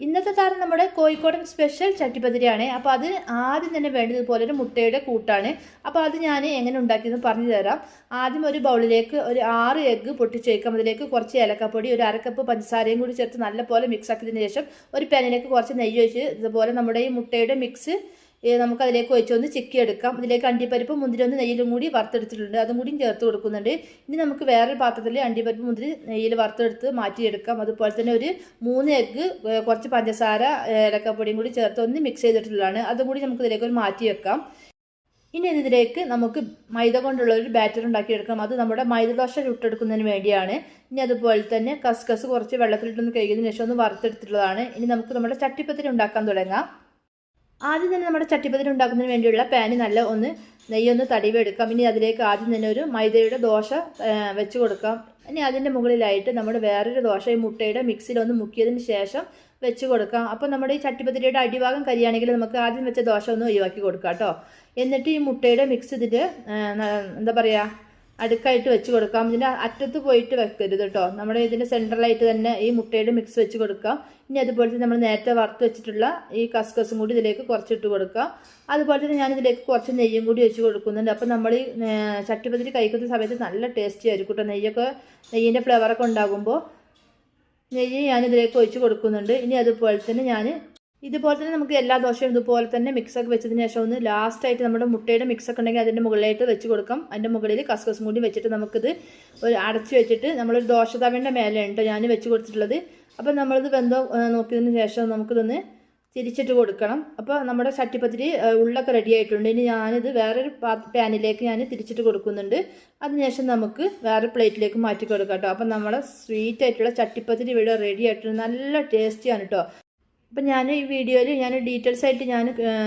ഇന്നത്തെ താരം നമ്മുടെ കോഴിക്കോടൻ സ്പെഷ്യൽ ചട്ടിപ്പത്തിരിയാണ്. അപ്പോൾ അത് ആദ്യം തന്നെ വേണ്ടതുപോലെ ഒരു മുട്ടയുടെ കൂട്ടാണ്. അപ്പോൾ അത് ഞാൻ എങ്ങനെ ഉണ്ടാക്കിയെന്ന് പറഞ്ഞു തരാം. ആദ്യം ഒരു ബൗളിലേക്ക് ഒരു 6 എഗ്ഗ് പൊട്ടിച്ച് വയ്ക്കാം. അതിലേക്ക് കുറച്ച് ഏലക്കപ്പൊടി, ഒരു 1/2 കപ്പ് പഞ്ചസാരയും കൂടി ചേർത്ത് നല്ലപോലെ മിക്സ് ആക്കിയതിന് ശേഷം ഒരു പാനിലേക്ക് കുറച്ച് നെയ്യ് ഒഴിച്ച് ഇതുപോലെ നമ്മുടെ ഈ മുട്ടയുടെ മിക്സ് നമുക്കതിലേക്ക് ഒഴിച്ചൊന്ന് ചിക്കിയെടുക്കാം. ഇതിലേക്ക് അണ്ടിപ്പരിപ്പ് മുന്തിരി ഒന്ന് നെയ്യിലും കൂടി വറുത്തെടുത്തിട്ടുണ്ട്, അതും കൂടി ചേർത്ത് കൊടുക്കുന്നുണ്ട്. ഇനി നമുക്ക് വേറൊരു പാത്രത്തിൽ അണ്ടിപ്പരിപ്പ് മുന്തിരി നെയ്യിൽ വറുത്തെടുത്ത് മാറ്റിയെടുക്കാം. അതുപോലെ തന്നെ ഒരു 3 എഗ്ഗ് കുറച്ച് പഞ്ചസാര ഏലക്കപ്പൊടിയും കൂടി ചേർത്ത് ഒന്ന് മിക്സ് ചെയ്തിട്ടുള്ളതാണ്, അതും കൂടി നമുക്ക് ഇതിലേക്ക് മാറ്റി വെക്കാം. ഇനി ഇതിലേക്ക് നമുക്ക് മൈദ കൊണ്ടുള്ള ഒരു ബാറ്റർ ഉണ്ടാക്കിയെടുക്കാം. അത് നമ്മുടെ മൈദദോശ ചുട്ടെടുക്കുന്നതിന് വേണ്ടിയാണ്. ഇനി അതുപോലെ തന്നെ കസ്കസ് കുറച്ച് വെള്ളത്തിലിട്ടൊന്ന് കഴുകിയതിന് ശേഷം ഒന്ന് വറുത്തെടുത്തിട്ടുള്ളതാണ്. ഇനി നമുക്ക് നമ്മുടെ ചട്ടിപ്പത്തിരി ഉണ്ടാക്കാൻ തുടങ്ങാം. ആദ്യം തന്നെ നമ്മുടെ ചട്ടിപ്പത്തിരി ഉണ്ടാക്കുന്നതിന് വേണ്ടിയുള്ള പാന് നല്ല ഒന്ന് നെയ്യൊന്ന് തടവിയെടുക്കാം. ഇനി അതിലേക്ക് ആദ്യം തന്നെ ഒരു മൈദയുടെ ദോശ വെച്ച് കൊടുക്കാം. ഇനി അതിൻ്റെ മുകളിലായിട്ട് നമ്മുടെ വേറൊരു ദോശ ഈ മുട്ടയുടെ മിക്സിയിലൊന്ന് മുക്കിയതിന് ശേഷം വെച്ച് കൊടുക്കാം. അപ്പോൾ നമ്മുടെ ഈ ചട്ടിപ്പത്തിരിയുടെ അടിഭാഗം കരിയാണെങ്കിൽ നമുക്ക് ആദ്യം വെച്ച ദോശ ഒന്ന് ഒഴിവാക്കി കൊടുക്കാം കേട്ടോ. എന്നിട്ട് ഈ മുട്ടയുടെ മിക്സ് ഇതിൻ്റെ എന്താ പറയുക അടുക്കായിട്ട് വെച്ച് കൊടുക്കാം. ഇതിൻ്റെ അറ്റത്ത് പോയിട്ട് വെക്കരുത് കേട്ടോ. നമ്മുടെ ഇതിൻ്റെ സെൻട്രലായിട്ട് തന്നെ ഈ മുട്ടയുടെ മിക്സ് വെച്ച് കൊടുക്കാം. ഇനി അതുപോലെ തന്നെ നമ്മൾ നേരത്തെ വറുത്ത് വെച്ചിട്ടുള്ള ഈ കസ്കസും കൂടി ഇതിലേക്ക് കുറച്ചിട്ട് കൊടുക്കാം. അതുപോലെ തന്നെ ഞാനിതിലേക്ക് കുറച്ച് നെയ്യും കൂടി വെച്ച് കൊടുക്കുന്നുണ്ട്. അപ്പോൾ നമ്മൾ ഈ ചട്ടിപ്പത്തിരി കഴിക്കുന്ന സമയത്ത് നല്ല ടേസ്റ്റി ആയിരിക്കും കേട്ടോ. നെയ്യിൻ്റെ ഫ്ലേവറൊക്കെ ഉണ്ടാകുമ്പോൾ നെയ്യ് ഞാനിതിലേക്ക് ഒഴിച്ച് കൊടുക്കുന്നുണ്ട്. ഇനി അതുപോലെ തന്നെ ഇതുപോലെ തന്നെ നമുക്ക് എല്ലാ ദോശയും ഇതുപോലെ തന്നെ മിക്സൊക്കെ വെച്ചതിന് ശേഷം ഒന്ന് ലാസ്റ്റായിട്ട് നമ്മുടെ മുട്ടയുടെ മിക്സൊക്കെ ഉണ്ടെങ്കിൽ അതിൻ്റെ മുകളിലായിട്ട് വെച്ച് കൊടുക്കാം. അതിൻ്റെ മുകളിൽ കസ്കസും കൂടി വെച്ചിട്ട് നമുക്കിത് ഒരു അടച്ച് വെച്ചിട്ട് നമ്മളൊരു ദോശ തവേൻ്റെ മേലെ ഉണ്ട് ഞാൻ വെച്ച് കൊടുത്തിട്ടുള്ളത്. അപ്പോൾ നമ്മളിത് വെന്തോ നോക്കിയതിന് ശേഷം നമുക്കിതൊന്ന് തിരിച്ചിട്ട് കൊടുക്കണം. അപ്പോൾ നമ്മുടെ ചട്ടിപ്പത്തിരി ഉള്ളൊക്കെ റെഡി ആയിട്ടുണ്ട്. ഇനി ഞാനിത് വേറൊരു പാനിലേക്ക് ഞാൻ തിരിച്ചിട്ട് കൊടുക്കുന്നുണ്ട്. അതിനുശേഷം നമുക്ക് വേറെ പ്ലേറ്റിലേക്ക് മാറ്റി കൊടുക്കാം കേട്ടോ. അപ്പോൾ നമ്മുടെ സ്വീറ്റ് ആയിട്ടുള്ള ചട്ടിപ്പത്തിരി ഇവിടെ റെഡി ആയിട്ടുണ്ട്. നല്ല ടേസ്റ്റിയാണ് കേട്ടോ. അപ്പം ഞാൻ ഈ വീഡിയോയിൽ ഡീറ്റെയിൽസ് ആയിട്ട്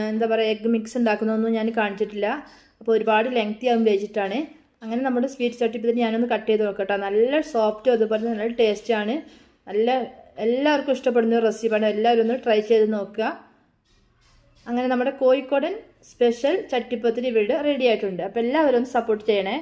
എന്താ പറയുക എഗ്ഗ് മിക്സ് ഉണ്ടാക്കുന്നതൊന്നും ഞാൻ കാണിച്ചിട്ടില്ല. അപ്പോൾ ഒരുപാട് ലെങ്തി ആകും വെച്ചിട്ടാണ്. അങ്ങനെ നമ്മുടെ സ്വീറ്റ് ചട്ടിപ്പത്തിരി ഞാനൊന്ന് കട്ട് ചെയ്ത് നോക്കട്ടോ. നല്ല സോഫ്റ്റും അതുപോലെ നല്ല ടേസ്റ്റാണ്. എല്ലാവർക്കും ഇഷ്ടപ്പെടുന്ന ഒരു റെസിപ്പിയാണ്. എല്ലാവരും ഒന്ന് ട്രൈ ചെയ്ത് നോക്കുക. അങ്ങനെ നമ്മുടെ കോഴിക്കോടൻ സ്പെഷ്യൽ ചട്ടിപ്പത്തിരി ഇവിടെ റെഡി ആയിട്ടുണ്ട്. അപ്പോൾ എല്ലാവരും ഒന്ന് സപ്പോർട്ട് ചെയ്യണേ.